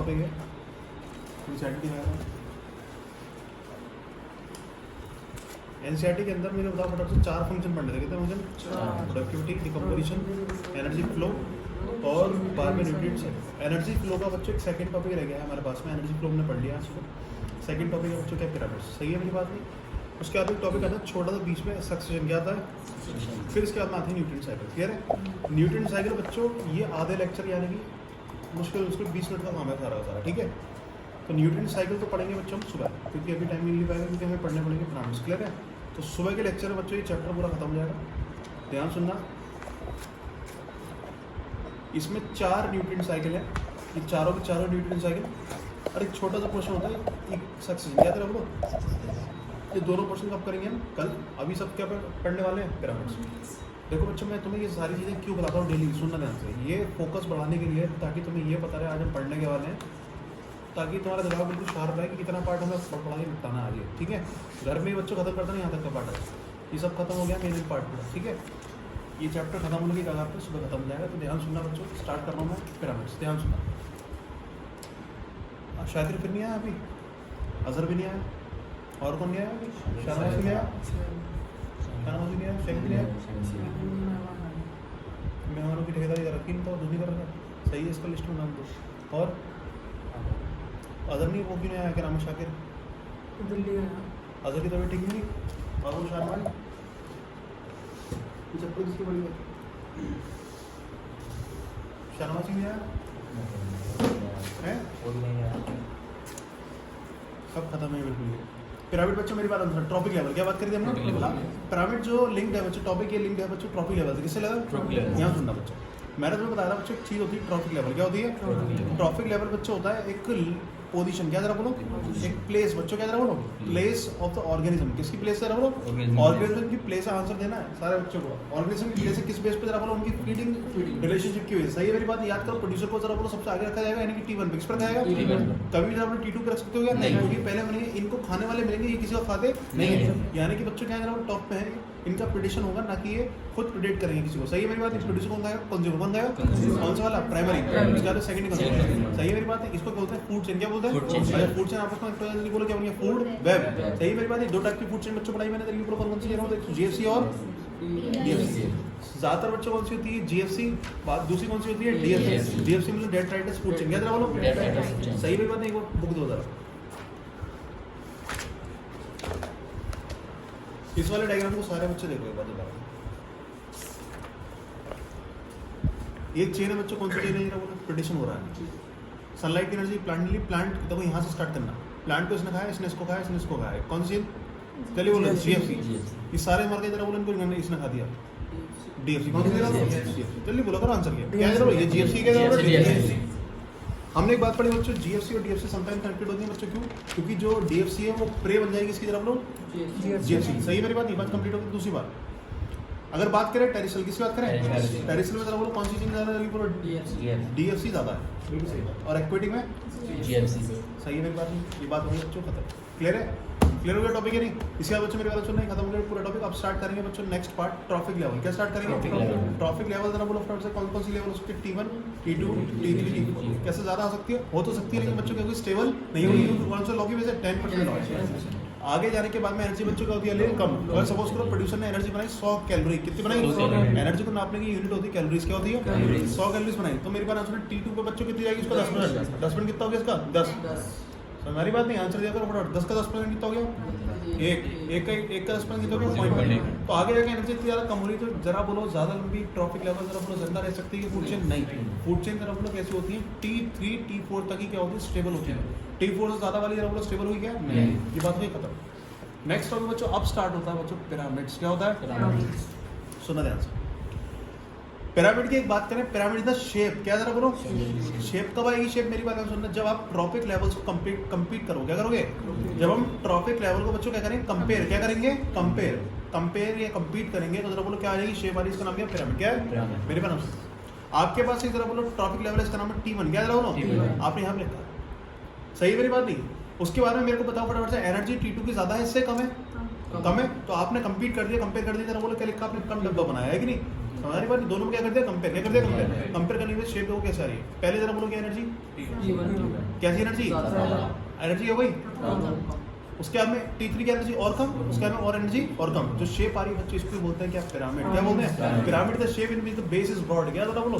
Topic है NCERT के अंदर मेरे बताओ फटाफट से 4 फंक्शन पढ़ने थे। कितने function? Productivity, decomposition, energy flow और बाद में न्यूट्रिएंट्स। एनर्जी फ्लो का बच्चों एक सेकंड टॉपिक रह गया है हमारे पास में। एनर्जी फ्लो हमने पढ़ लिया आज सुबह। सेकंड टॉपिक है बच्चों क्या? पिरामिड्स। सही है मेरी बात नहीं? उसके बाद एक टॉपिक आता है छोटा सा बीच में, सक्सेशन क्या आता है। फिर इसके बाद में आती है न्यूट्रिएंट साइकिल। क्लियर है? न्यूट्रिएंट साइकिल बच्चों ये आधे लेक्चर यानी कि मुश्किल 20 मिनट का काम है सारा का सारा। ठीक है? तो न्यूट्रिएंट साइकिल तो पढ़ेंगे बच्चों हम सुबह, क्योंकि अभी टाइम मिल नहीं पाएगा, क्योंकि हमें पढ़ने पड़ेंगे पिरामिड्स। क्लियर है? तो सुबह के लेक्चर में बच्चों ये चैप्टर पूरा खत्म हो जाएगा। ध्यान सुनना, इसमें 4 न्यूट्रिएंट साइकिल है। ये चारों के चारों न्यूट्रिएंट साइकिल। और एक छोटा सा क्वेश्चन होता है सक्सेशन, याद रखो। ये दोनों क्वेश्चन कब करेंगे हम? कल। अभी सब क्या पढ़ने वाले हैं? पिरामिड्स। देखो बच्चों मैं तुम्हें ये सारी चीज़ें क्यों बताता हूँ डेली, सुनना ध्यान से। ये फोकस बढ़ाने के लिए, ताकि तुम्हें ये पता रहे आज हम पढ़ने के वाले हैं, ताकि तुम्हारा दिमाग बिल्कुल शार्प रहे कि कितना पार्ट हमें पढ़ा के निपटाना आज। ठीक है? घर में बच्चों खत्म करता नहीं, यहाँ तक का पार्ट है। ये सब खत्म हो गया मेन पार्ट पूरा। ठीक है? ये चैप्टर खत्म होने की कगार पे सुबह खत्म हो जाएगा। तो ध्यान सुनना बच्चों, स्टार्ट कर रहा हूँ मैं पिरामिड्स। ध्यान सुनना। शातिर फिर नहीं आया अभी, अजहर भी नहीं आया, और कौन नहीं आया? शाहनवाज भी नहीं आया, शाहनवाज भी नहीं आया, शेख भी नहीं आया। मेहमानों की ठेकेदारी रखी नहीं, तो दूसरी कर रहा। सही है, इसका लिस्ट में नाम दो। और अजहर नहीं, वो क्यों नहीं आया? क्या नाम है? शाकिर अजहर की तबीयत ठीक नहीं। और वो शाहनवाज चप्पल किसकी बड़ी है? शाहनवाज क्यों नहीं आया? सब खत्म है बिल्कुल। पिरामिड बच्चों मेरी बात आंसर ट्रॉपिक लेवल। क्या बात करी थी हमने? पिरामिड जो लिंक्ड है बच्चों, टॉपिक ये लिंक्ड है बच्चों ट्रॉपिक लेवल से। किससे लेवल? यहाँ सुनना बच्चों, मैंने तुम्हें बताया बच्चों एक चीज़ होती है ट्रॉपिक लेवल। क्या होती है? ट्रॉपिक लेवल बच्चों होता है एक पोजीशन। क्या जरा बोलो? एक प्लेस बच्चों। क्या जरा बोलो? Place of the organism. किसकी प्लेस जरा बोलो? ऑर्गेनिज्म की प्लेस का आंसर देना है सारे बच्चों को। ऑर्गेनिज्म की प्लेस किस बेस पे जरा बोलो? उनकी फीडिंग रिलेशनशिप की वजह से। सही है मेरी बात? याद करो, प्रोड्यूसर को जरा बोलो सबसे आगे रखा जाएगा, यानी कि T1 पे। किस पर रखा जाएगा? कभी जरा बोलो T2 पे रख सकते हो क्या? नहीं, क्योंकि पहले मैंने इनको खाने वाले मिलेंगे, ये किसी को खाते नहीं है। यानी कि बच्चों क्या जरा टॉप पे है, इनका प्रेडिक्शन होगा, ना कि ये खुद प्रेडिक्ट करेंगे किसी को। सही है मेरी बात? प्रोड्यूसर कौन जाएगा? कंज्यूमर कौन जाएगा? कौन सा वाला? प्राइमरी। इसके बाद सेकंडरी कंज्यूमर। सही है मेरी बात? इसको क्या बोलते हैं? Food chain. क्या बोलते हैं? फूड चेन आपस में बोलो क्या बन गया? Food web. सही है मेरी बात? 2 टाइप की फूड चेन बच्चों पढ़ाई मैंने तेरे ऊपर। कौन सी है? जीएफसी और डीएफसी। ज्यादातर बच्चों कौन सी होती है? जीएफसी। बात दूसरी कौन सी होती है? डीएफसी। डीएफसी मतलब डेट्राइटिस फूड चेन। क्या जरा बोलो? सही मेरी बात? नहीं, वो बुक दो जरा। इस वाले डायग्राम को सारे बच्चे देखो एक बार दोबारा। एक चेन है बच्चों, कौन सी चेन है? प्रेडिक्शन हो रहा है। सनलाइट एनर्जी प्लांट देखो यहाँ से स्टार्ट करना। प्लांट को इसने खाया, इसने इसको खाया, इसने इसको खाया। कौन सी? चलिए बोलो जीएफसी। ये सारे मार के जरा बोलो इनको, इसने खा दिया डीएफसी। कौन सी? चलिए बोलो करो आंसर क्या है? ये जीएफसी क्या? हमने एक बात पढ़ी बच्चों, जीएफसी और डीएफसी समटाइम कनेक्टेड होती है बच्चों। क्यों? क्योंकि जो डीएफसी है वो प्रे बन जाएगी इसकी तरफ लोग जीएफसी। सही है मेरी बात? ये बात कंप्लीट होगी। दूसरी बात, अगर बात करें टेरिसल, किसकी बात करें? टेरिसल में बोलो कौन सी चीज ज्यादा है? डीएफसी ज्यादा है, बिल्कुल सही। और एक्वेटिक में जीएफसी। सही है मेरी बात? ये बात होगी बच्चों, खत्म। क्लियर है? क्लियर हो गया टॉपिक है नहीं? इसके बाद बच्चों मेरी बात सुनना, खत्म हो गया पूरा टॉपिक। अब स्टार्ट करेंगे बच्चों नेक्स्ट पार्ट, ट्रॉपिक लेवल। क्या स्टार्ट करेंगे? ट्रॉपिक लेवल जरा बोलो फटाफट से। कौन सी लेवल हो सकती है? T1, T2, T3, T4। कैसे ज्यादा आ सकती है? हो तो सकती है, लेकिन बच्चों क्योंकि स्टेबल नहीं होगी। कौन सा लॉ की वजह से? 10% लॉ। आगे जाने के बाद में एनर्जी बच्चों का होती है लेकिन कम। अगर सपोज करो प्रोड्यूसर ने एनर्जी बनाई 100 कैलोरी। कितनी बनाई? एनर्जी को नापने की यूनिट होती है कैलोरीज। क्या होती है? 100 कैलोरीज बनाई। तो मेरी बात आंसर T2 पे बच्चों कितनी जाएगी? इसका 10%। 10% कितना हो गया इसका? 10। हमारी बात नहीं, आंसर दिया करो फटाफट। 10 का 10% कितना हो गया? एक का 10% कितना हो गया? 0.1। तो आगे जाके एनर्जी इतनी ज़्यादा कम हो रही, तो जरा बोलो ज़्यादा लंबी ट्रॉपिक लेवल जरा बोलो जिंदा रह सकती है फूड चेन? नहीं। फूड चेन जरा बोलो कैसी होती है? T3, T4 तक ही क्या होती है? स्टेबल होती है। T4 से ज़्यादा वाली जरा बोलो स्टेबल हुई क्या? नहीं। ये बात हुई खत्म। नेक्स्ट टॉपिक बच्चों अब स्टार्ट होता है बच्चों पिरामिड्स। क्या होता है? सुना ध्यान से। पिरामिड की एक बात करें, पिरामिड द शेप। क्या जरा बोलो? शेप कब आएगी? शेप मेरी बात सुनना, जब आप ट्रॉपिक लेवल्स को कंपीट करोगे। क्या करोगे? जब हम ट्रॉपिक लेवल को बच्चों क्या करेंगे? कंपेयर। क्या करेंगे? कंपेयर या कंपीट करेंगे। तो जरा बोलो क्या आ जाएगी शेप वाली? इसका नाम क्या? पिरामिड। क्या है मेरे पास? आपके पास एक जरा बोलो ट्रॉपिक लेवल, इसका नाम है T1। क्या जरा बोलो? आपने यहाँ पे लिखा। सही मेरी बात नहीं? उसके बारे में मेरे को बताओ फटाफट से। एनर्जी T2 की ज्यादा है, इससे कम है? कम है। तो आपने कंपीट कर दिया, कंपेयर कर दिया। जरा बोलो क्या लिखा आपने? कम डब्बा बनाया है कि नहीं? समझ रही बात? दोनों में क्या करते हैं? कंपेयर। क्या करते हैं? कंपेयर। कंपेयर करने के बाद शेप देखो कैसे आ रही है। पहले जरा बोलो क्या एनर्जी, कैसी एनर्जी, एनर्जी हो गई। उसके बाद में T3 की एनर्जी और कम, उसके बाद में और एनर्जी और कम। जो शेप आ रही है बच्चे इसको बोलते हैं क्या? पिरामिड। क्या बोलते हैं? पिरामिड का shape in means the base is broad. क्या होता है बोलो?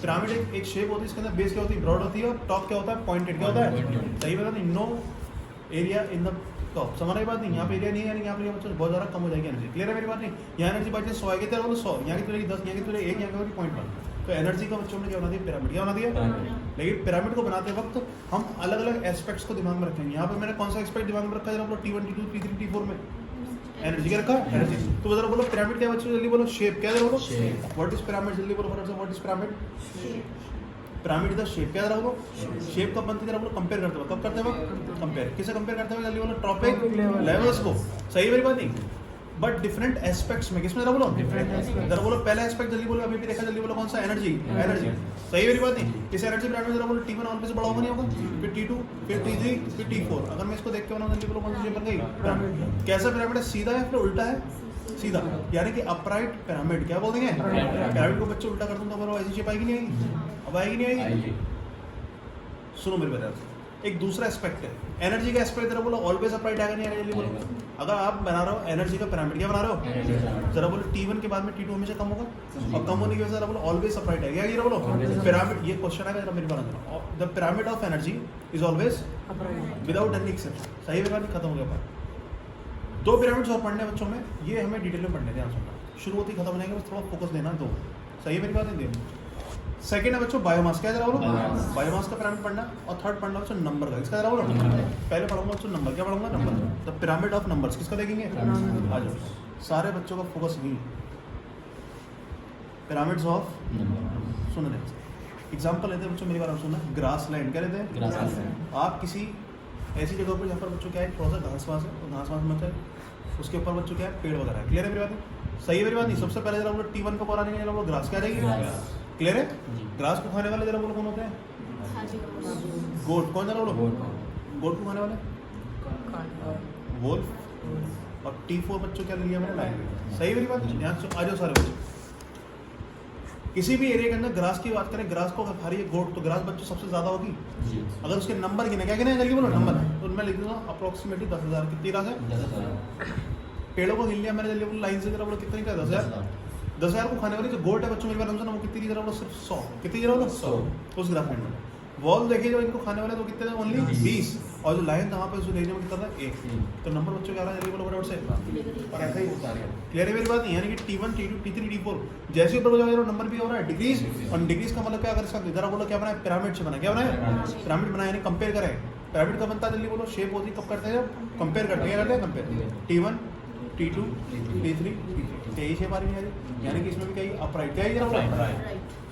पिरामिड एक शेप होती है, इसके अंदर बेस क्या होती है? ब्रॉड होती है, और टॉप क्या होता है? पॉइंटेड। क्या होता है? सही बता नहीं? No area in the top. समझ रही बात नहीं? यहाँ पे एरिया नहीं है, यानी यहाँ पे बच्चों बहुत ज़्यादा कम हो जाएगी एनर्जी। क्लियर है मेरी बात नहीं? यहाँ एनर्जी बाई 100 आएगी, तेरा बोलो 100, यहाँ की तुझे 10, यहाँ की तुझे 1, यहाँ की 0.1। तो एनर्जी का बच्चों ने क्या बना दिया? पिरामिड। क्या बना दिया? लेकिन पिरामिड को बनाते वक्त हम अलग अलग एस्पेक्ट्स को दिमाग में रखेंगे। यहाँ पे मैंने कौन सा एस्पेक्ट दिमाग में रखा है? जरा T1, T2, T3, T4 में एनर्जी क्या रखा? एनर्जी। तो जरा बोलो पिरामिड क्या बच्चों? जल्दी बोलो। शेप। क्या जरा बोलो? What is pyramid? जल्दी बोलो फटाफट से। What is pyramid? Pyramid is the shape. क्या जरा बोलो? शेप कब बनती है? जरा बोलो। कंपेयर करते हो। कब करते हो? कंपेयर। किसे कंपेयर करते हो? जल्दी बोलो। टॉपिक लेवल्स को। सही मेरी बात नहीं? बट डिफरेंट एस्पेक्ट्स में। किसमें? जरा बोलो। जरा बोलो पहला एस्पेक्ट जल्दी बोलो। अभी भी देखा जल्दी बोलो कौन सा? एनर्जी। एनर्जी। सही मेरी बात नहीं? इस एनर्जी पिरामिड में जरा बोलो T1 ऑल पे से बड़ा होगा नहीं होगा, फिर T2, फिर T3, फिर T4। अगर मैं इसको देख के बनाऊं जल्दी बोलो कौन सी शेप बन गई? पिरामिड। कैसा पिरामिड है? सीधा है फिर उल्टा है? सीधा, यानी कि अपराइट पिरामिड। क्या बोल देंगे? पिरामिड को बच्चे उल्टा कर दूं तो फिर ऐसी शेप आएगी नहीं आएगी? अब आएगी नहीं आएगी? सुनो मेरे बता, एक दूसरा एस्पेक्ट है एनर्जी का एस्पेक्ट। जरा बोलो ऑलवेज अपराइट आएगा नहीं आएगा? जल्दी बोलो। अगर आप बना रहे हो एनर्जी का पिरामिड, क्या बना रहे हो? जरा बोलो T1 के बाद में T2 हमेशा कम होगा, और कम होने की वजह से जरा बोलो ऑलवेज अपराइट है। क्या ये बोलो? पिरामिड। ये क्वेश्चन आएगा, जरा मेरी बात सुनो। The pyramid of energy is always without any exception. सही है बात? खत्म हो गया बात। दो पिरामिड्स और पढ़ने बच्चों में, ये हमें डिटेल में पढ़ने ध्यान सुनना। शुरुआती खत्म हो जाएंगे, बस थोड़ा फोकस देना। दो सही है मेरी बात नहीं? सेकेंड है बच्चों बायोमास। क्या जरा बोलो? बायोमास का पिरामिड पढ़ना। और थर्ड पढ़ना बच्चों नंबर का। इसका जरा बोलो। पहले पढ़ूंगा बच्चों नंबर। क्या पढ़ूंगा? Number. The pyramid of numbers. किसका देखेंगे? आ जाओ सारे बच्चों का फोकस नहीं। पिरामिड्स ऑफ सुन रहे एग्जाम्पल लेते हैं बच्चों, मेरी बात सुनना। Grass land. क्या लेते हैं? आप किसी ऐसी जगह पर जहाँ पर बच्चों क्या है? थोड़ा सा घास वास है, घास वास मत है, उसके ऊपर बच्चों क्या है? पेड़ वगैरह है। क्लियर है मेरी बात? सही है मेरी बात नहीं? सबसे पहले जरा बोलो T1 को कौन आने जरा बोलो? ग्रास। क्या रहेगी? क्लियर है? ग्रास को खाने वाले जरा बोलो कौन होते हैं? गोट। कौन जरा बोलो? गोट को खाने वाले वोल्फ। और T4 बच्चों क्या लिया मैंने? लाइन। सही है मेरी बात? ध्यान से आ जाओ सारे बच्चे। किसी भी एरिया के अंदर ग्रास की बात करें, ग्रास को अगर खा रही है गोट, तो ग्रास बच्चों सबसे ज्यादा होगी। अगर उसके नंबर गिने, क्या गिने जल्दी बोलो? नंबर। तो उनमें लिख दूंगा अप्रोक्सीमेटली 10,000। कितनी ग्रास है? पेड़ों को हिल लिया मैंने जल्दी बोलो लाइन से, जरा बोलो कितनी का? 10,000। 10,000 को खाने वाली जो गोट है बच्चों मेरी बात समझना, वो कितनी जरा बोलो? सिर्फ 100। कितनी जरा बोलो? 100 उस ग्रास में। वॉल देखिए जो इनको खाने वाले तो कितने थे? ओनली 20। और जो लाइन था वहाँ पे उस एरिया में कितना था? 1। तो नंबर बच्चों क्या आ रहा है? जल्दी बोलो फटाफट से। और ऐसा ही होता है। क्लियर है मेरी बात? यानी कि T1, T2, T3, T4 जैसे ऊपर हो जाएगा नंबर भी हो रहा है डिक्रीज। और डिक्रीज का मतलब क्या कर सकते? जरा बोलो क्या बनाया? पिरामिड से बना। क्या बनाया? पिरामिड बनाया, यानी कंपेयर करें। पिरामिड का बनता जल्दी बोलो? शेप होती कब करते हैं? जब कंपेयर करते हैं। क्या करते हैं? Compare. T1, T2, T3, T4 यही शेप आ रही है, यानी कि इसमें भी कहीं अपराइट। क्या है जरा बोलो?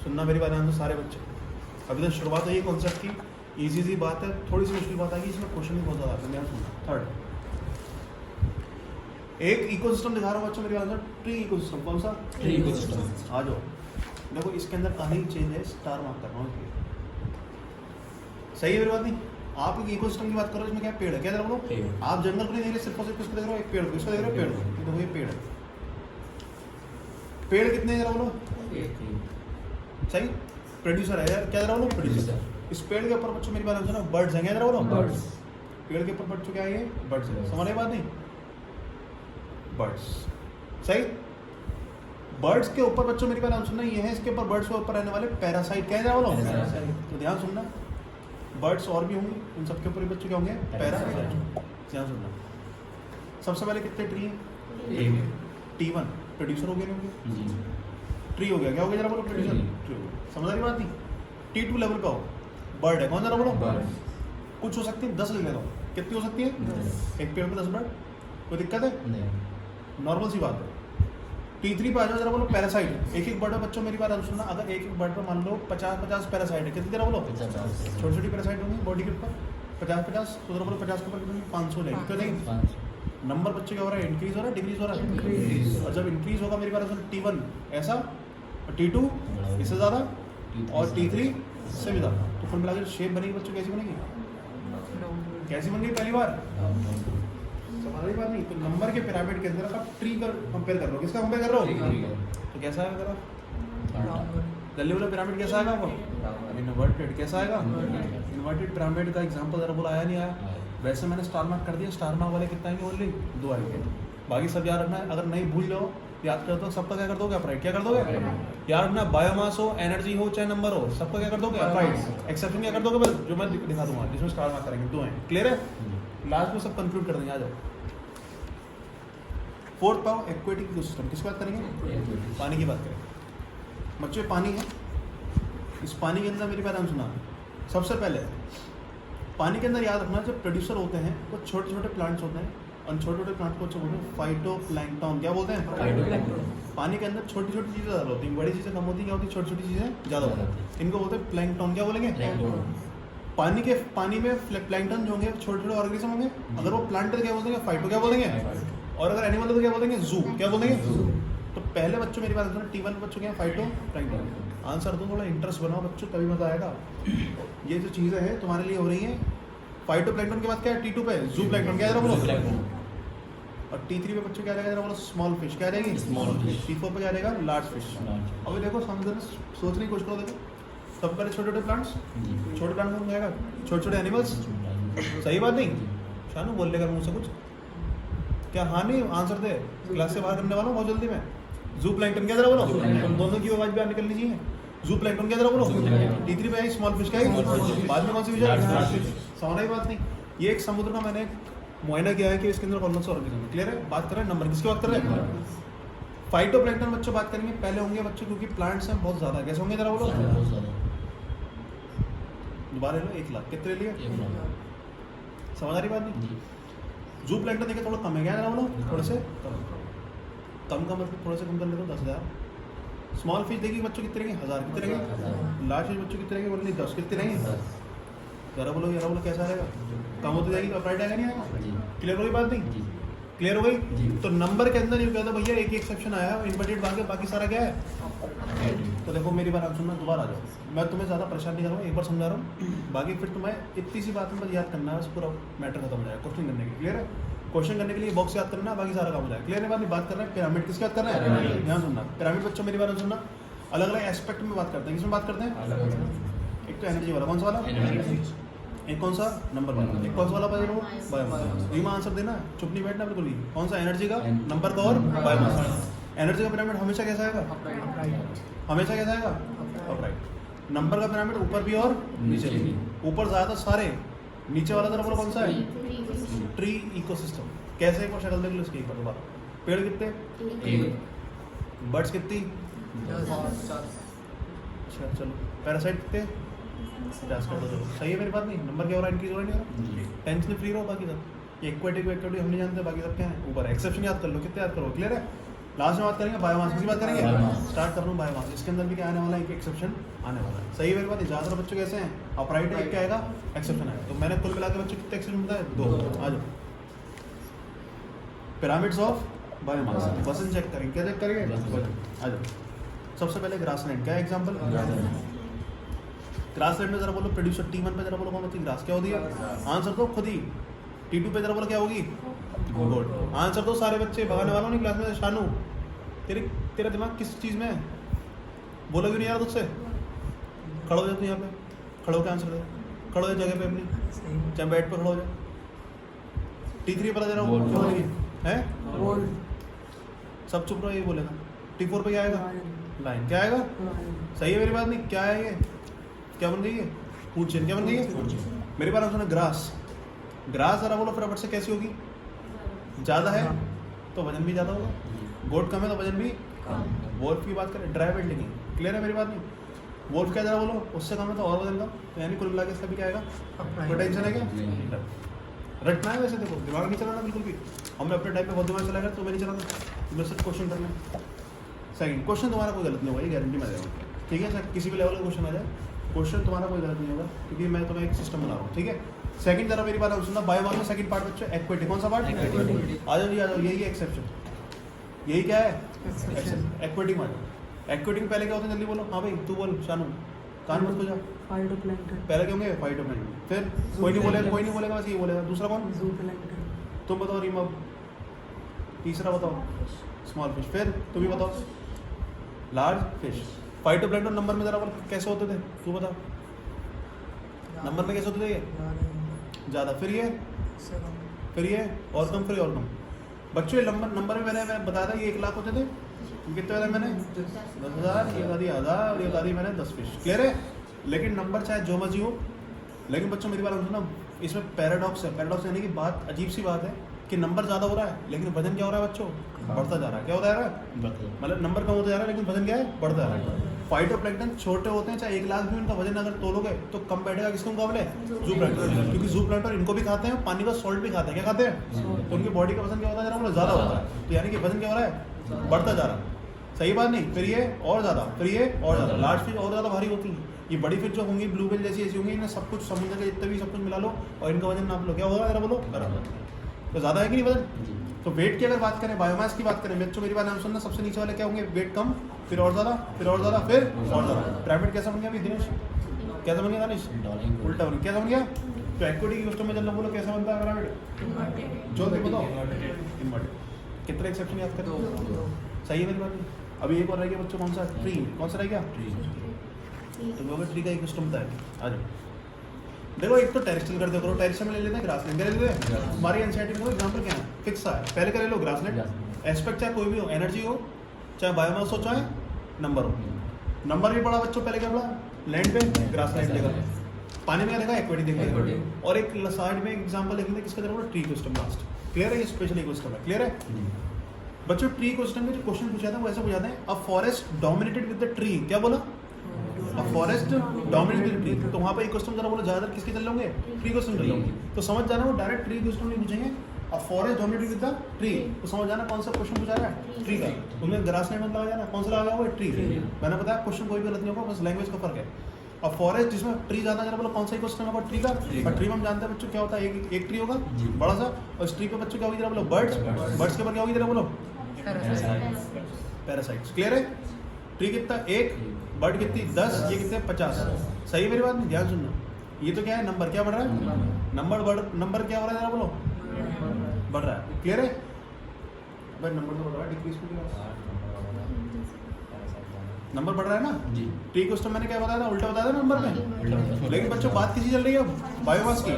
सुनना मेरी बात ध्यान से सारे बच्चे। अभी तो शुरुआत है ये कॉन्सेप्ट की, इजी सी बात है, थोड़ी सी मुश्किल बात आएगी, इसमें क्वेश्चन भी बहुत ज़्यादा आते हैं। ध्यान सुनना। थर्ड, एक इकोसिस्टम दिखा रहा हूँ बच्चों मेरी बात। Tree ecosystem. कौन सा? Tree ecosystem. आ जाओ देखो, इसके अंदर कहानी चेंज है, स्टार मार्क कर रहा हूँ। सही है मेरी बात नहीं? आप एक इकोसिस्टम की बात कर रहे हो, इसमें क्या पेड़ है? क्या जरा बोलो? आप जंगल को नहीं देख रहे, सिर्फ और सिर्फ किसको देख रहे हो? एक पेड़ को। इसको देख रहे हो? पेड़ को। देखो ये पेड़ है। पेड़ कितने जरा बोलो? सही। प्रोड्यूसर है यार। क्या जरा बोलो? प्रोड्यूसर। इस पेड़ के ऊपर बच्चों मेरी बात समझो ना, बर्ड्स हैं। क्या जरा बोलो? बर्ड्स। पेड़ के ऊपर बच्चों क्या है? ये बर्ड्स है। समझ रहे बात नहीं? बर्ड्स। सही। बर्ड्स के ऊपर बच्चों मेरी बात सुनना, ये है इसके ऊपर बर्ड्स के ऊपर रहने वाले पैरासाइट। क्या जरा बोलो? तो ध्यान सुनना, बर्ड्स और भी होंगे, इन सबके ऊपर बच्चों क्या होंगे? पैरासाइट। ध्यान सुनना। सबसे पहले कितने ट्री हैं? T1 प्रोड्यूसर हो गए होंगे, ट्री हो गया। क्या हो गया जरा बोलो? प्रोड्यूसर। ट्री हो गया। समझ रही बात नहीं? T2 लेवल का हो, बर्ड है। कौन जरा बोलो? कुछ हो सकती है 10 ले लेता हूँ। कितनी हो सकती है? एक पेड़ पे 10 बर्ड। कोई दिक्कत है? नॉर्मल सी बात है। T3 पे आ जाओ जरा बोलो? पैरासाइट। एक एक बर्ड है बच्चों मेरी बात सुनना। अगर एक एक बर्ड पे मान लो 50 पैरासाइट है, कितनी जरा बोलो? छोटी छोटी पैरासाइट होंगी बॉडी के ऊपर 50, तो जरा बोलो 50 के ऊपर कितनी? 500 लेंगे। क्यों नहीं? नंबर बच्चे क्या हो रहा है? इंक्रीज हो रहा है, डिक्रीज हो रहा है? और जब इंक्रीज होगा मेरी बात सुन, T1 ऐसा, और T2 इससे ज़्यादा, और T3 इससे भी ज़्यादा। तो कुल मिलाकर शेप बनेगी बच्चों, कैसी बनेगी? कैसी बन गई? पहली बार समझ रही बात नहीं? तो नंबर के पिरामिड के अंदर आप ट्री का कंपेयर कर रहे हो। किसका कंपेयर कर रहे हो? तो कैसा है? गली वाला पिरामिड कैसा आएगा वो? इन्वर्टेड। कैसा आएगा? इन्वर्टेड पिरामिड का एग्जांपल जरा बोला, आया नहीं आया? वैसे मैंने स्टार मार्क कर दिया, स्टार मार्क वाले कितना आएंगे? ओनली 2 आएंगे। बाकी सब याद रखना है, अगर नहीं भूल जाओ, याद कर दो, सबका क्या कर दोगे? अपराइट। क्या कर दोगे? याद रखना, बायोमास हो, एनर्जी हो, चाहे नंबर हो, सबका क्या कर दोगे? अपराइट। एक्सेप्शन क्या कर दोगे? बस जो मैं दिखा दूंगा, जिसमें स्टार मार्क करेंगे 2 हैं। क्लियर है? लास्ट में सब कंक्लूड कर देंगे। आ जाओ। फोर्थ पाओ एक्वेटिक इकोसिस्टम। किसकी बात करेंगे? पानी की बात करेंगे। बच्चों पानी है, इस पानी के अंदर मेरी बात हम सुना। सबसे पहले पानी के अंदर याद रखना, जब प्रोड्यूसर होते हैं वो छोटे छोटे प्लांट्स होते हैं, और छोटे छोटे प्लांट को बोलते हैं फाइटोप्लैंक्टन। क्या बोलते हैं? पानी के अंदर छोटी छोटी चीज़ें ज़्यादा होती हैं, बड़ी चीज़ें कम होती हैं। क्या होती है? छोटी छोटी चीज़ें ज़्यादा होती हैं। इनको बोलते हैं प्लैंक्टन। क्या बोलेंगे? पानी में प्लैंक्टन जो होंगे छोटे छोटे ऑर्गेनिज्म होंगे। अगर वो प्लांट है क्या बोलेंगे? फाइटो। क्या बोलेंगे? और अगर एनिमल तो क्या बोलेंगे? जू। क्या बोलेंगे? तो पहले बच्चों मेरी बात सुनो, T1 बच्चों क्या है? फाइटोप्लैंक्टन। आंसर दो, थोड़ा इंटरेस्ट बनाओ बच्चों, तभी मजा आएगा। ये जो चीज़ें हैं तुम्हारे लिए हो रही हैं। फाइटोप्लैंक्टन के बाद क्या है? T2 पे जू प्लैंक्टन। क्या है बोलो? और T3 पे बच्चों क्या रहेगा? बोलो स्मॉल फिश। क्या रहेगी? Small fish. T4 पे क्या रहेगा? Large fish. अभी देखो समझने सोचने की कोशिश करो। देखो सबसे पहले छोटे छोटे प्लांट्स, छोटे प्लांट कौन जाएगा? छोटे छोटे एनिमल्स। सही बात नहीं? शानू बोल लेगा मुँह से कुछ क्या? हाँ नहीं आंसर दे, क्लास से बाहर करने वाला हूँ बहुत जल्दी में। जू प्लैंक्टन क्या जरा बोलो? दोनों की आवाज बाहर निकलनी चाहिए। जू प्लैंक्टन क्या जरा बोलो? T3 पे आई स्मॉल फिश। क्या है? बाद में कौन सी फिश है? समझना ही बात नहीं। ये एक समुद्र का मैंने मुआयना किया है कि इसके अंदर कौन सा ऑर्गेनिज्म। क्लियर है? बात कर रहे हैं नंबर, किसकी बात कर रहे हैं? फाइटोप्लैंक्टन बच्चों बात करेंगे। पहले होंगे बच्चों क्योंकि प्लांट्स हैं बहुत ज़्यादा। कैसे होंगे जरा बोलो? दोबारा लो, 1 लाख। कितने लिए? समझ आ रही बात नहीं? जू प्लैंक्टन देखिए थोड़ा कम है। क्या जरा बोलो? थोड़े से कम का मतलब थोड़े से कम कर ले तो 10,000। स्मॉल फिश देखिए बच्चों कितने रहेंगे? 1000। कितने रहेंगे? लार्ज फिश बच्चों कितने रहेंगे? बोलो नहीं 10। कितने रहेंगे? जरा बोलो कैसा रहेगा? कम होती जाएगी तो अपराइट आएगा नहीं आएगा? क्लियर हो गई बात नहीं? क्लियर हो गई? तो नंबर के अंदर ये कहता भैया एक ही एक्सेप्शन आया, इन्वर्टेड बाकी सारा क्या है? तो देखो मेरी बात आप सुनना, दोबारा आ जाओ। मैं तुम्हें ज़्यादा परेशान नहीं कर रहा हूँ, एक बार समझा रहा हूँ। बाकी फिर तुम्हें इतनी सी बात में बस याद करना है, बस पूरा मैटर खत्म हो जाएगा क्वेश्चन करने के लिए। क्लियर है? क्वेश्चन करने के लिए बॉक्स याद करना, बाकी सारा काम हो जाएगा। क्लियर है? बात कर रहे हैं पिरामिड। किसकी बात कर रहे हैं? ध्यान सुनना। पिरामिड बच्चों मेरी बात सुनना, अलग अलग एस्पेक्ट में बात करते हैं। किसमें बात करते हैं? एक तो एनर्जी वाला, कौन सा वाला? एक कौन सा? नंबर वाला। एक कौन सा वाला? बायोमास। यही आंसर देना, चुप नहीं बैठना बिल्कुल भी। कौन सा? एनर्जी का, नंबर का और बायोमास। एनर्जी का पिरामिड हमेशा कैसा आएगा? हमेशा कैसा आएगा? अपराइट। नंबर का पिरामिड ऊपर भी और नीचे भी। ऊपर ज़्यादा सारे, नीचे वाला तरफ कौन सा है? Tree ecosystem. कैसे? एक बार शक्ल देख लो इसकी एक बार दोबारा। पेड़ कितने? बर्ड्स कितनी? 4। अच्छा चलो। पैरासाइट कितने? 50 कर दो। चलो सही है मेरी बात नहीं? नंबर क्या हो रहा है? इंक्रीज हो रहा है? टेंशन फ्री रहो। बाकी सब एक्वेटिक हम नहीं जानते, बाकी सब क्या है ऊपर। एक्सेप्शन याद कर लो, कितने याद करो। क्लियर है? लास्ट में बात करेंगे बायोमास। किसकी बात करेंगे? स्टार्ट कर रहा हूँ बायोमास। इसके अंदर भी क्या आने वाला है? एक एक्सेप्शन आने वाला है। सही है मेरी बात? ज़्यादातर बच्चों कैसे हैं? अपराइट है, क्या आएगा? एक्सेप्शन आएगा। तो मैंने कुल मिला के बच्चों कितने एक्सेप्शन बताए? 2। आ जाओ। पिरामिड्स ऑफ बायोमास वजन चेक करेंगे। क्या चेक करेंगे? आ जाओ। सबसे पहले ग्रासलैंड। क्या एग्जाम्पल? ग्रासलैंड में जरा बोलो प्रोड्यूसर। T1 पे जरा बोलो कौन होती है? ग्रास। क्या होती है? आंसर दो खुद ही। T2 पे जरा बोलो क्या होगी? गोल्ड। आंसर दो सारे बच्चे, भगाने वालों नहीं क्लास में। शानू तेरा दिमाग किस चीज़ में है? बोलो क्यों नहीं यार तुझसे? खड़ो हो जा तू यहाँ पे, खड़ो के आंसर दे। खड़ो हो जगह पे अपनी, चाहे बेड पर खड़ो हो जा। T3 पता जरा है? सब चुप रहो, ये बोलेगा। T4 पे क्या आएगा? लाइन। क्या आएगा? सही है मेरी बात नहीं? क्या है ये? क्या बन गई है? Food chain. क्या बन गई है? मेरी बात सुनो। ग्रास। ग्रास जरा बोलो फटाफट से कैसी होगी? ज़्यादा है तो वजन भी ज़्यादा होगा, गोट कम है तो वजन भी कम। वोल्फ की बात करें, ड्राई बिल्डिंग। क्लियर है मेरी बात नहीं? वोल्फ क्या जरा बोलो? उससे कम है तो और वजन कम, तो यानी कुल मिला के इसका भी क्या आएगा? कोई टेंशन है क्या? रटना है वैसे, देखो दिमाग नहीं चलाना बिल्कुल भी। हमने अपने टाइप पे बहुत दिमाग चलाएगा तो मैं नहीं चलाना, तुम्हें सिर्फ क्वेश्चन करना। सेकंड क्वेश्चन तुम्हारा कोई गलत नहीं होगा, ये गारंटी मैं दे रहा हूँ। ठीक है सर? किसी भी लेवल का क्वेश्चन आ जाए, क्वेश्चन तुम्हारा कोई गलत नहीं होगा, क्योंकि मैं तुम्हें एक सिस्टम बना रहा हूँ। ठीक है? सेकंड जरा मेरी बात सुनना। बायोमास में सेकंड पार्ट बच्चों एक्वेटिक। कौन सा पार्ट? आ जाओ जी आ जाओ। यही है एक्सेप्शन। यही क्या है? Aquatic part. एक्वेटिक पहले क्या होता है? जल्दी बोलो। हाँ भाई तू बोल शानू, कान मत खोजा। फाइटोप्लैंक्टन। पहले क्या होंगे? फाइटोप्लैंक्टन। फिर कोई नहीं बोलेगा बस ये बोलेगा। दूसरा कौन? ज़ूप्लैंक्टन। तुम बताओ रीमा। तीसरा बताओ? Small fish. फिर तुम ही बताओ? Large fish. फाइटोप्लैंक्टन नंबर में जरा बोल कैसे होते थे, तू बता नंबर में कैसे होते थे ये ज़्यादा, फिर ये और कम, फिर और कम। बच्चों ये नंबर में मैंने बताया था ये 1 लाख होते थे, कितने बताया मैंने 10,000, ये बता दिया 1000, ये बता दिया मैंने 10 फिश। क्लियर है? लेकिन नंबर चाहे जो मर्जी हो, लेकिन बच्चों मेरी बात सुनो, इसमें पैराडॉक्स है। पैराडॉक्स यानी कि बात अजीब सी बात है कि नंबर ज़्यादा हो रहा है लेकिन वजन क्या हो रहा है बच्चों, बढ़ता जा रहा है। क्या होता जा रहा है, मतलब नंबर कम होता जा रहा है लेकिन वजन क्या है, बढ़ता जा रहा है। फाइटोप्लैंक्टन छोटे होते हैं, चाहे 1 लाख भी उनका वजन अगर तोलोगे तो कम बैठेगा किसके मुकाबले, ज़ूप्लैंक्टन, क्योंकि ज़ूप्लैंक्टन इनको भी खाते हैं, पानी का सॉल्ट भी खाते हैं। क्या खाते हैं? तो उनकी बॉडी का वजन क्या होता है जरा, ज़्यादा होता है। तो यानी कि वजन क्या हो रहा है, बढ़ता जा रहा है। सही बात नहीं? फिर ये और ज़्यादा, फिर ये और ज़्यादा, लार्ज फिश और ज़्यादा भारी होती है। ये बड़ी फिश जो होंगी ब्लू व्हेल जैसी ऐसी होंगी, इन्हें सब कुछ समुद्र के जितने भी सब कुछ मिला लो और इनका वजन नाप लो, क्या होगा जरा बोलो, बराबर। तो ज़्यादा है कि नहीं वजन? तो वेट की अगर बात करें, बायोमास की बात करें, बच्चों मेरी बात नाम सुनना, सबसे नीचे वाले क्या होंगे, वेट कम, फिर और ज़्यादा, फिर और ज़्यादा, फिर और ज़्यादा। पिरामिड कैसा बन गया अभी दिनेश, क्या समझ गया दानिश, उल्टा बन, क्या समझ गया? तो इक्विटी की क्वेश्चन में चलना बोलो कैसा बनता है पिरामिड, जो देखो तो इन्वर्टेड। कितने एक्सेप्शन याद करें, सही है मेरी बात नहीं? अभी एक और रह गया बच्चों, कौन सा, ट्री, कौन सा रह गया, तो ट्री का एक क्वेश्चन बताया। आ जाओ देखो, एक तो टेरेस्ट्रियल कर दो, करो टेरेस्ट्रियल में ले लेते हैं, ग्रासलैंड ले लेते हैं। हमारी एनसीईआरटी में एग्जांपल क्या है, फिक्स है, पहले का ले लो ग्रासलैंड। एस्पेक्ट चाहे कोई भी हो, एनर्जी हो, चाहे बायोमास हो, चाहे नंबर हो। नंबर भी पढ़ा बच्चों, पहले क्या पढ़ा, लैंड पे ग्रासलैंड लेगा, पानी में देखा एक्वेटिक देखा, और एक साइड में एग्जांपल देखेंगे किसका जरूर, ट्री क्वेश्चन लास्ट। क्लियर है? ये स्पेशल क्वेश्चन है, क्लियर है बच्चों? ट्री क्वेश्चन में जो क्वेश्चन पूछा था वो ऐसे पूछा था, a forest dominated with the tree, क्या बोला, फॉरेस्ट डोमिनेटेड ट्री। तो वहाँ पर एक क्वेश्चन जरा बोलो, ज़्यादातर किसके चल होंगे, ट्री क्वेश्चन चल होंगे। तो समझ जाना वो डायरेक्ट ट्री क्वेश्चन नहीं पूछेंगे, अब forest dominated with the tree, तो समझ जाना कौन सा क्वेश्चन पूछा रहा है, ट्री का। तुम्हें ग्रासलैंड में लगा जाना, कौन सा लगा हुआ है, ट्री। मैंने बताया क्वेश्चन कोई भी गलत नहीं होगा, बस लैंग्वेज का फर्क है। अब फॉरेस्ट जिसमें ट्री ज़्यादा, जरा बोलो कौन सा क्वेश्चन होगा, ट्री का। और ट्री में हम जानते हैं बच्चों क्या होता है, एक ट्री होगा बड़ा सा, और इस ट्री पे बच्चों क्या होगी जरा बोलो, बर्ड्स। बर्ड्स के ऊपर क्या होगी जरा बोलो, पैरासाइट्स। क्लियर है? ट्री कितना, 1, बर्ड कितनी 10, ये कितने 50। सही है मेरी बात में? ध्यान सुनना, ये तो क्या है, नंबर क्या बढ़ रहा है, नंबर क्या हो रहा है जरा बोलो, बढ़ रहा है। क्लियर है? भाई नंबर तो बढ़ रहा है, डिक्रीज नंबर बढ़ रहा है ना जी। ट्री क्वेश्चन मैंने क्या बताया था, उल्टा बताया था नंबर में। लेकिन बच्चों बात किसी चल रही है, बायोमास की।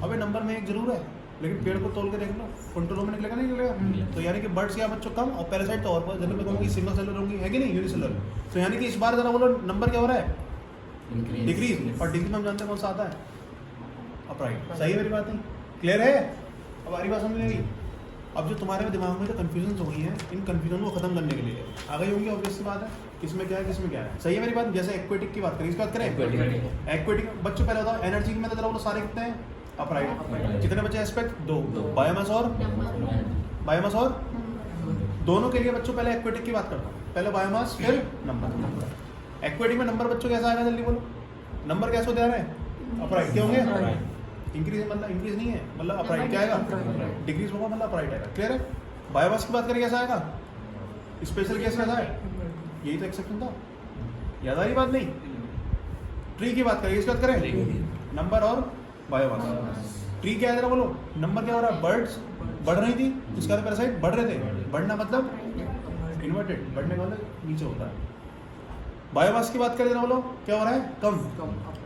अबे नंबर में एक जरूर है, लेकिन पेड़ को तोल के देख लो, कंट्रोल में निकलेगा नहीं निकलेगा। तो यानी कि बर्ड्स क्या बच्चों कम, और पैरासाइट तो और जनरल में कहूँगी सिंगल सेलर होंगी, है कि नहीं, यूनिसेलर। तो यानी कि इस बार जरा बोलो नंबर क्या हो रहा है, डिक्रीज। और डिक्रीज में हम जानते हैं कौन सा आता है, अपराइट। सही है मेरी बात नहीं? क्लियर है? अब हमारी बात समझ में आई। अब जो तुम्हारे दिमाग में जो कन्फ्यूजन हो गई है, इन कन्फ्यूजन को खत्म करने के लिए आ गई होंगी, ऑब्वियस सी बात है, किसमें क्या है किसमें क्या है। सही है मेरी बात? जैसे एक्वेटिक की बात करें, इसकी बात करें, एक्वेटिक बच्चों पहले बताओ, एनर्जी में तो जरा बोलो सारे कितने हैं, अपराइट। कितने बचे एस्पेक्ट, 2, बायोमास और दोनों के लिए बच्चों पहले एक्वेटिक की बात करता हूँ, पहले बायोमास फिर नंबर। एक्वेटिक में नंबर बच्चों कैसा आएगा, जल्दी बोलो, नंबर कैसे होते आ रहे हैं, अपराइट। क्या होंगे, इंक्रीज, मतलब इंक्रीज नहीं है, मतलब अपराइट क्या आएगा, डिक्रीज होगा मतलब अपराइट आएगा। क्लियर है? बायोमास की बात करें कैसा आएगा, स्पेशल केस कैसा है, यही तो एक्सेप्शन था, याद आ रही बात नहीं? ट्री की बात करें, इसकी बात करें, नंबर और बायोमास। ट्री क्या है जरा बोलो, नंबर क्या हो रहा है, बर्ड्स बढ़ रही थी, इसका पैरासाइट बढ़ रहे थे, बढ़ना मतलब इन्वर्टेड, बढ़ने का मतलब नीचे होता है। बायोमास की बात करें जरा बोलो, क्या हो रहा है, कम,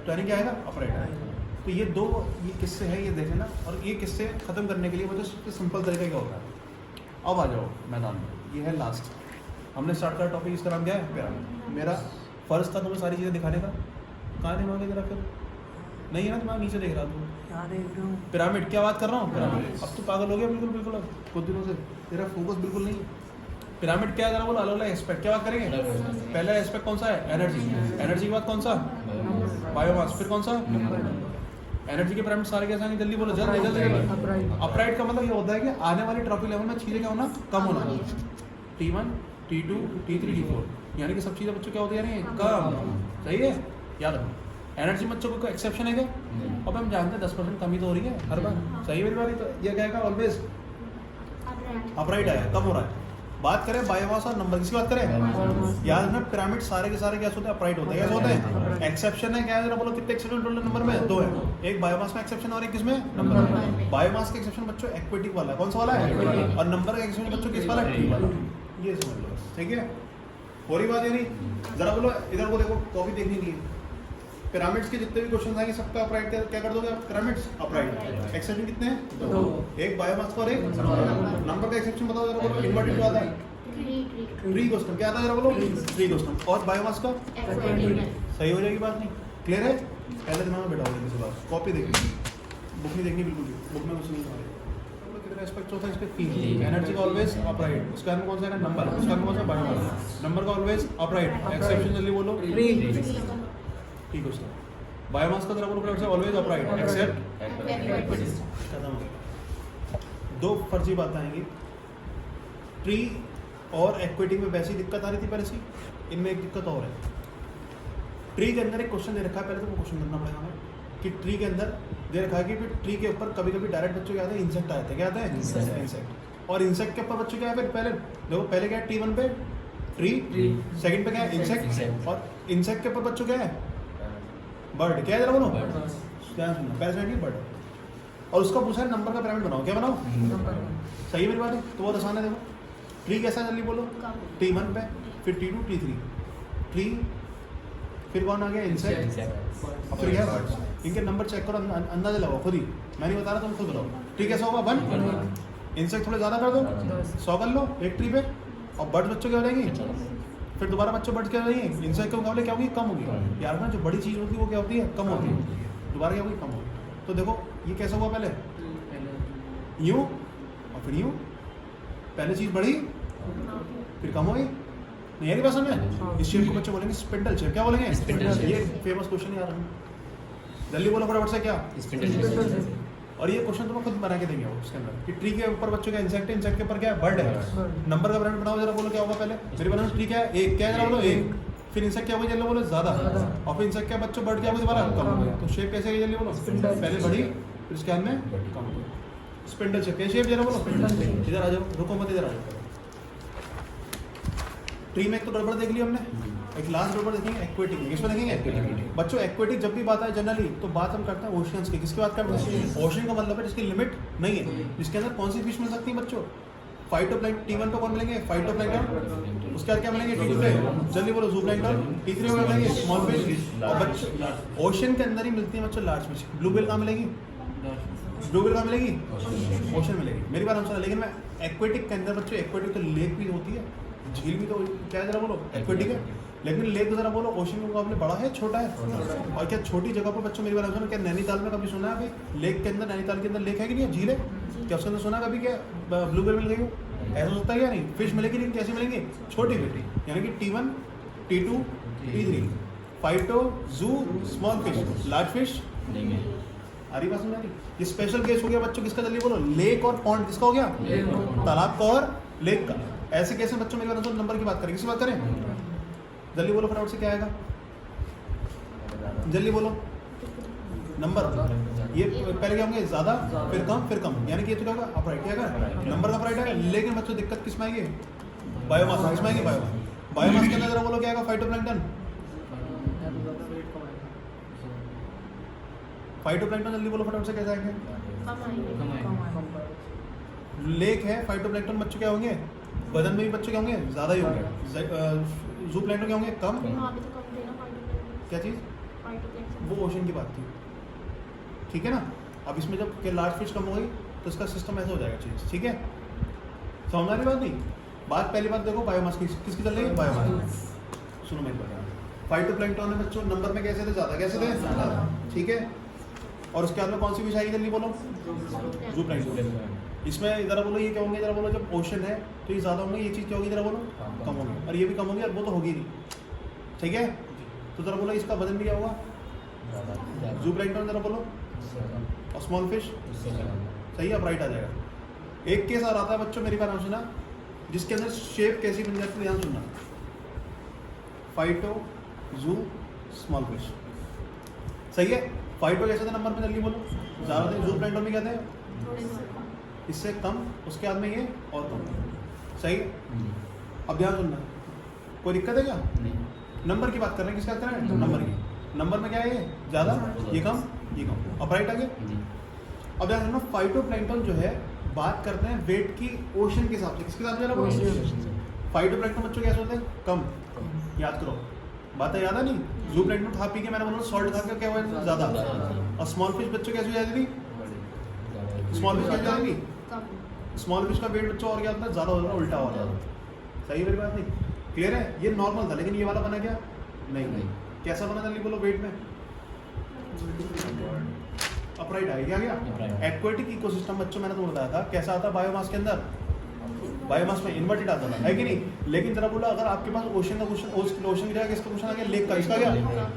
तो यानी क्या आएगा, अपराइट आएगा। तो ये दो ये किस्से हैं, ये देखें ना, और ये किस्से खत्म करने के लिए मुझे सबसे सिंपल तरीका क्या होता है। अब आ जाओ मैदान में, ये है लास्ट, हमने स्टार्ट करा टॉपिक, इसका नाम क्या है, पिरामिड। मेरा फर्ज था तुम्हें सारी चीज़ें दिखाने का, कहाँ दिमाग है जरा, फिर नहीं है ना दिमाग, नीचे देख रहा तू, पिरामिड क्या बात कर रहा हूँ, पिरामिड। अब तो पागल हो गया बिल्कुल बिल्कुल, अब कुछ दिनों से तेरा फोकस बिल्कुल नहीं है। पिरामिड क्या है जरा बोलो, अलग अलग एस्पेक्ट क्या बात करेंगे। पहला एस्पेक्ट कौन सा है, एनर्जी। एनर्जी के बाद कौन सा, बायोमास, फिर कौन सा, एनर्जी के पिरामिड सारे कैसे आएंगे, जल्दी बोलो, जल्दी जल्दी। अपराइट का मतलब ये होता है कि आने वाले ट्रॉपिक लेवल में चीज़ें क्या होना, कम होना, T1 T2 T3 T4, यानी कि सब चीज़ें बच्चों क्या होती है, कम। सही है, याद रखो। एनर्जी बच्चों को कोई एक्सेप्शन है क्या, अब हम जानते हैं 10% कमी तो हो रही है हर बार। सही है मेरी बात? तो ये क्या है, ऑलवेज अपराइट आया, कम हो रहा है। बात करें बायोमास और नंबर, किसकी बात करें, याद रखना पिरामिड सारे के सारे कैसे होते हैं, अपराइट होते हैं। कैसे होते हैं, एक्सेप्शन है क्या है जरा बोलो, कितने एक्सेप्शन टोटल नंबर में, 2 है, एक बायोमास में एक्सेप्शन और एक किसमें, नंबर में। बायोमास का एक्सेप्शन बच्चों एक्वेटिक वाला है, कौन सा वाला है, और नंबर का एक्सेप्शन बच्चों किस वाला है, ट्री वाला। ये समझ लो बस, ठीक है। हो रही बात या नहीं? जरा बोलो इधर को देखो, कॉपी देखनी नहीं है। पिरामिड्स के जितने भी क्वेश्चन आएंगे सबका अपराइट क्या कर दोगे आप? Pyramids upright. एक्सेप्शन कितने हैं? 2। एक बायोमास का और एक नंबर का एक्सेप्शन बताओ जरा बोलो। इन्वर्टेड क्या आता है? 3 क्वेश्चन क्या आता है जरा बोलो? 3 क्वेश्चन। और बायोमास का सही हो जाएगी बात नहीं? क्लियर है? पहले दिमाग में बैठा होगा किसी बात, कॉपी देखनी, बुक नहीं देखनी बिल्कुल भी, बुक में कुछ नहीं हमारे। कितना एस्पेक्ट होता है इसके? 3। एनर्जी का ऑलवेज अपराइट, उसका अंदर कौन सा है? नंबर, उसका अंदर कौन सा? बायोमास। नंबर का ऑलवेज अपराइट, एक्सेप्शन जल्दी बोलो। 3 क्वेश्चन। बायोमास का जरा बोलो फ्रेंड्स, ऑलवेज अपराइट एक्सेप्ट खत्म हो गया। 2 फर्जी बातें आएंगी। ट्री और इक्विटी में वैसी दिक्कत आ रही थी पहले से, इनमें एक दिक्कत और है। ट्री के अंदर एक क्वेश्चन दे रखा है, पहले तो वो क्वेश्चन करना पड़ेगा हमें कि ट्री के अंदर दे रखा है कि ट्री के ऊपर कभी कभी डायरेक्ट बच्चों क्या आते हैं? इंसेक्ट आते हैं। क्या आते हैं? इंसेक्ट। और इंसेक्ट के ऊपर बच्चों क्या है? फिर पहले देखो, पहले क्या है? T1 पे ट्री, सेकंड पे क्या है? इंसेक्ट। और इंसेक्ट के ऊपर बच्चों क्या है? बर्ड। क्या है जरा बोलो? क्या सुनना? Parasite bird. और उसका पूछा है नंबर का पिरामिड बनाओ। क्या बनाओ? सही है मेरी बात है? तो बहुत आसान है। देखो ट्री कैसा है जल्दी बोलो? T1 पे, फिर T2 T3, ट्री, फिर कौन आ गया? इंसेक्ट, और फिर क्या? बर्ड्स। इनके नंबर चेक करो, अंदाजा लगाओ खुद ही, मैं नहीं बता रहा, तुम खुद बताओ। ट्री कैसा होगा? 1। इंसेक्ट थोड़े ज़्यादा कर दो, 100 कर लो एक ट्री पे। और बर्ड्स बच्चों क्या हो जाएंगे? फिर दोबारा बच्चों बर्ड्स क्या हो जाएंगे? इंसेक्ट के मुकाबले क्या होगी? कम होगी। यार ना, जो बड़ी चीज़ होती है वो क्या होती है? कम होती है। दोबारा क्या होगी? कम होगी। तो देखो ये कैसा हुआ? पहले यूँ और फिर यूँ। पहले चीज़ बढ़ी फिर कम होगी। नहीं है पसंद है? इस शेप को बच्चे बोलेंगे स्पिंडल शेप। क्या बोलेंगे? Spindle shape. ये फेमस क्वेश्चन है यार, जल्दी बोलो फटाफट से। क्या? Spindle shape. और ये क्वेश्चन तुम्हें खुद बना के देंगे उसके अंदर कि ट्री के ऊपर बच्चों का इंसेक्ट है, इंसेक्ट के ऊपर क्या है? बर्ड है। नंबर का ब्रांड बनाओ जरा बोलो, क्या होगा? पहले मेरी बनाओ ट्री क्या है? 1। क्या है जरा बोलो? 1। फिर इंसेक्ट क्या होगा? जल्दी बोलो? ज़्यादा। और फिर इंसेक्ट क्या बच्चों? बर्ड क्या होगा? दोबारा कम हो गया। तो शेप कैसे है? जल्दी बोलो? पहले बढ़ी फिर उसके बाद में कम हो गई। Spindle shape. क्या शेप? जरा बोलो। इधर आ जाओ, रुको मत, इधर आ जाओ। ट्री में एक तो गड़बड़ देख ली हमने, एक लास्ट गड़बड़ देखेंगे एक्वेटिक में। किसमें देखेंगे? बच्चों एक्वेटिक जब भी बात है जनरली तो बात हम करते हैं ओशियंस की। किसकी बात करते हैं? ओशियन का मतलब है जिसकी लिमिट नहीं है, जिसके अंदर कौन सी फिश मिल सकती है बच्चों? फाइटोप्लैंक्टन। T1 पे कौन मिलेंगे? फाइटोप्लैंक्टन। उसके बाद क्या मिलेंगे? T2 पे जल्दी बोलो? ज़ूप्लैंक्टन। T3 में मिलेंगे स्मॉल फिश। और बच्चों ओशियन के अंदर ही मिलती है बच्चों लार्ज फिश। ब्लू व्हेल कहाँ मिलेगी? ब्लू व्हेल कहाँ मिलेगी? ओशन मिलेगी। मेरी बात हम सुना। लेकिन मैं एक्वेटिक के अंदर बच्चों, एक्वेटिक तो लेक भी होती है, झील भी तो क्या है जरा बोलो? एक्वेटिक है। लेकिन लेक जरा बोलो ओशन के मुकाबले बड़ा है छोटा है? और क्या छोटी जगह पर बच्चों मेरी बात सुनो, क्या नैनीताल में कभी सुना है अभी लेक के अंदर? नैनीताल के अंदर लेक है कि नहीं? झील है क्या? उसके अंदर सुना कभी क्या ब्लू व्हेल मिल गई? ऐसा होता है क्या? नहीं। फिश मिलेगी लेकिन कैसे मिलेंगे? छोटी फिश। यानी कि T1 T2 T3 फाइटो जू स्मॉल फिश, लार्ज फिश नहीं। आ रही बात समझ रही? ये स्पेशल केस हो गया बच्चों किसका? जल्दी बोलो? लेक और पॉन्ड। किसका हो गया? तालाब का और लेक का। ऐसे केस में बच्चों मेरी बात नंबर की बात करें, किसी बात करें? जल्दी बोलो फटाफट से, क्या आएगा? जल्दी बोलो। नंबर। ये पहले क्या होंगे? ज़्यादा, फिर कम, फिर कम। यानी कि ये तो क्या होगा? अपराइट। क्या होगा? नंबर का अपराइट है। लेकिन बच्चों दिक्कत किस में आएगी? बायोमास। किस में आएगी? बायोमास। बायोमास के अंदर जरा बोलो क्या आएगा? फाइटोप्लैंक्टन। फाइटोप्लैंक्टन जल्दी बोलो फटाफट से, कैसे आएंगे? लेक है, फाइटोप्लैंक्टन बच्चों क्या होंगे? वजन में भी बच्चों क्या होंगे? ज़्यादा ही होंगे। ज़ूप्लैंक्टन क्या होंगे? कम। क्या चीज़? वो ओशन की बात थी, ठीक है ना? अब इसमें जब कि लार्ज फिश कम हो गई तो इसका सिस्टम ऐसा हो जाएगा चीज़, ठीक है? समझ आ रही बात? नहीं बात। पहली बात देखो बायोमास की, किसकी चल रही है? बायोमास। सुनो मेरी बात। फाइटोप्लैंक्टन में बच्चों नंबर में कैसे थे? ज़्यादा। कैसे थे? ज़्यादा, ठीक है? और उसके बाद में कौन सी फिश आएगी? जल्दी बोलो? ज़ूप्लैंक्टन। इसमें ज़रा बोलो ये क्या होंगे? ज़रा बोलो जब ओशन है तो ये ज़्यादा होंगे, ये चीज़ क्या होगी? ज़रा बोलो? कम होगी। और ये भी कम होगी और वो तो होगी नहीं, ठीक है? तो ज़रा बोलो इसका वजन भी क्या होगा? ज़ूप्लैंक्टन ज़रा बोलो? और स्मॉल फिश सही है, अपराइट आ जाएगा। एक केस आ रहा था बच्चों मेरी बात नाम सुना, जिसके अंदर शेप कैसी बन जाती है? ध्यान सुनना। फाइटो जू स्मॉल फिश, सही है? फाइटो कैसे थे नंबर में? जल्दी बोलो? ज़्यादा थे। ज़ूप्लैंक्टन में क्या थे? इससे कम। उसके बाद में ये और कम, सही है? अब ध्यान सुनना, कोई दिक्कत है क्या? नंबर की बात कर रहे हैं, किसकी बात कर रहे हैं? नंबर की। नंबर में क्या है? ये ज़्यादा, ये कम, ये कम। अपराइट आ गया। अब ध्यान सुनना, फाइटोप्लैंक्टन जो है बात करते हैं वेट की ओशन के हिसाब से। किसके हिसाब से? फाइटोप्लैंक्टन बच्चों कैसे होते हैं? कम। याद करो, बातें याद है नहीं? जू प्लैंक्टन खा पी के मैंने बोला सॉल्ट खा के क्या हुआ ज़्यादा, और स्मॉल फिश बच्चों कैसे हो जाती थी? स्मॉल फिश कैसे जाएगी? स्मॉल फिश का वेट बच्चों और क्या होता है? ज़्यादा हो जाता है, उल्टा हो जाता है। सही मेरी बात नहीं? क्लियर है? ये नॉर्मल था, लेकिन ये वाला बना क्या? नहीं। कैसा बना जल्दी बोलो वेट में? अपराइट आ गया। एक्वेटिक इकोसिस्टम बच्चों मैंने तुम्हें बताया था कैसा आता है बायोमास के अंदर? बायोमास में इन्वर्टेड आता था, है कि नहीं? लेकिन जरा बोला अगर आपके पास ओशन का क्वेश्चन, ओशन की जगह किसका क्वेश्चन आ गया? लेक का, इसका गया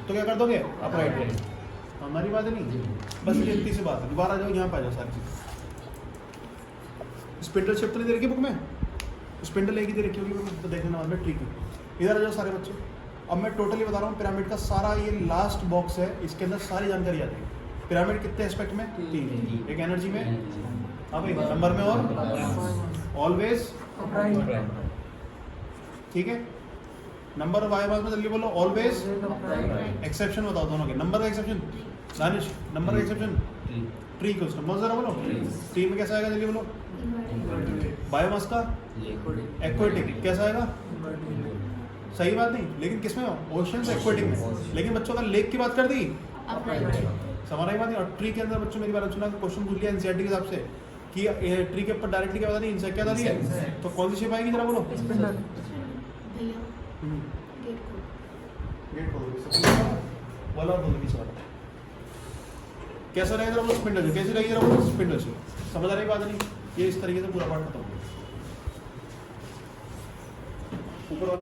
तो क्या कर दोगे? अपराइट। हमारी बात है नहीं, बस ये इतनी सी बात है। दोबारा जाओ, यहाँ पे आ जाओ सारी चीज़। स्पिंडल शिफ्ट नहीं दे रखी बुक में? स्पिंडल एक ही दे रखी होगी बुक में, तो देखने बाद में ठीक है। इधर आ जाओ सारे बच्चों। अब मैं टोटली बता रहा हूँ पिरामिड का सारा, ये लास्ट बॉक्स है, इसके अंदर सारी जानकारी आ जाएगी। पिरामिड कितने एस्पेक्ट में? 3। एक एनर्जी में, हाँ भाई, नंबर में, और ऑलवेज, ठीक है? नंबर और बायोमास में जल्दी बोलो। ऑलवेज, एक्सेप्शन बताओ दोनों के। नंबर का एक्सेप्शन दानिश, नंबर का एक्सेप्शन ट्री को नंबर जरा बोलो। ट्री में कैसा आएगा जल्दी बोलो? बायोमास का एक्वेटिक कैसा आएगा? सही बात नहीं, लेकिन किसमें? ओशन से एक्वेटिक में। लेकिन बच्चों का लेक की बात कर दी, समझ रही बात नहीं? और ट्री के अंदर बच्चों मेरी बात सुना, क्वेश्चन पूछ लिया एनसीईआरटी के हिसाब से कि ट्री के ऊपर डायरेक्टली क्या बता दी? इंसेक्ट क्या बता दिया? तो कौन सी शेप आएगी जरा बोलो? गेट खोल वाला और दोनों की सवाल कैसा रहेगा जरा बोलो? स्पिंडल शेप कैसी रहेगी जरा बोलो? Spindle shape. समझ आ रही बात नहीं? ये इस तरीके से पूरा पार्ट खत्म हो गया। ऊपर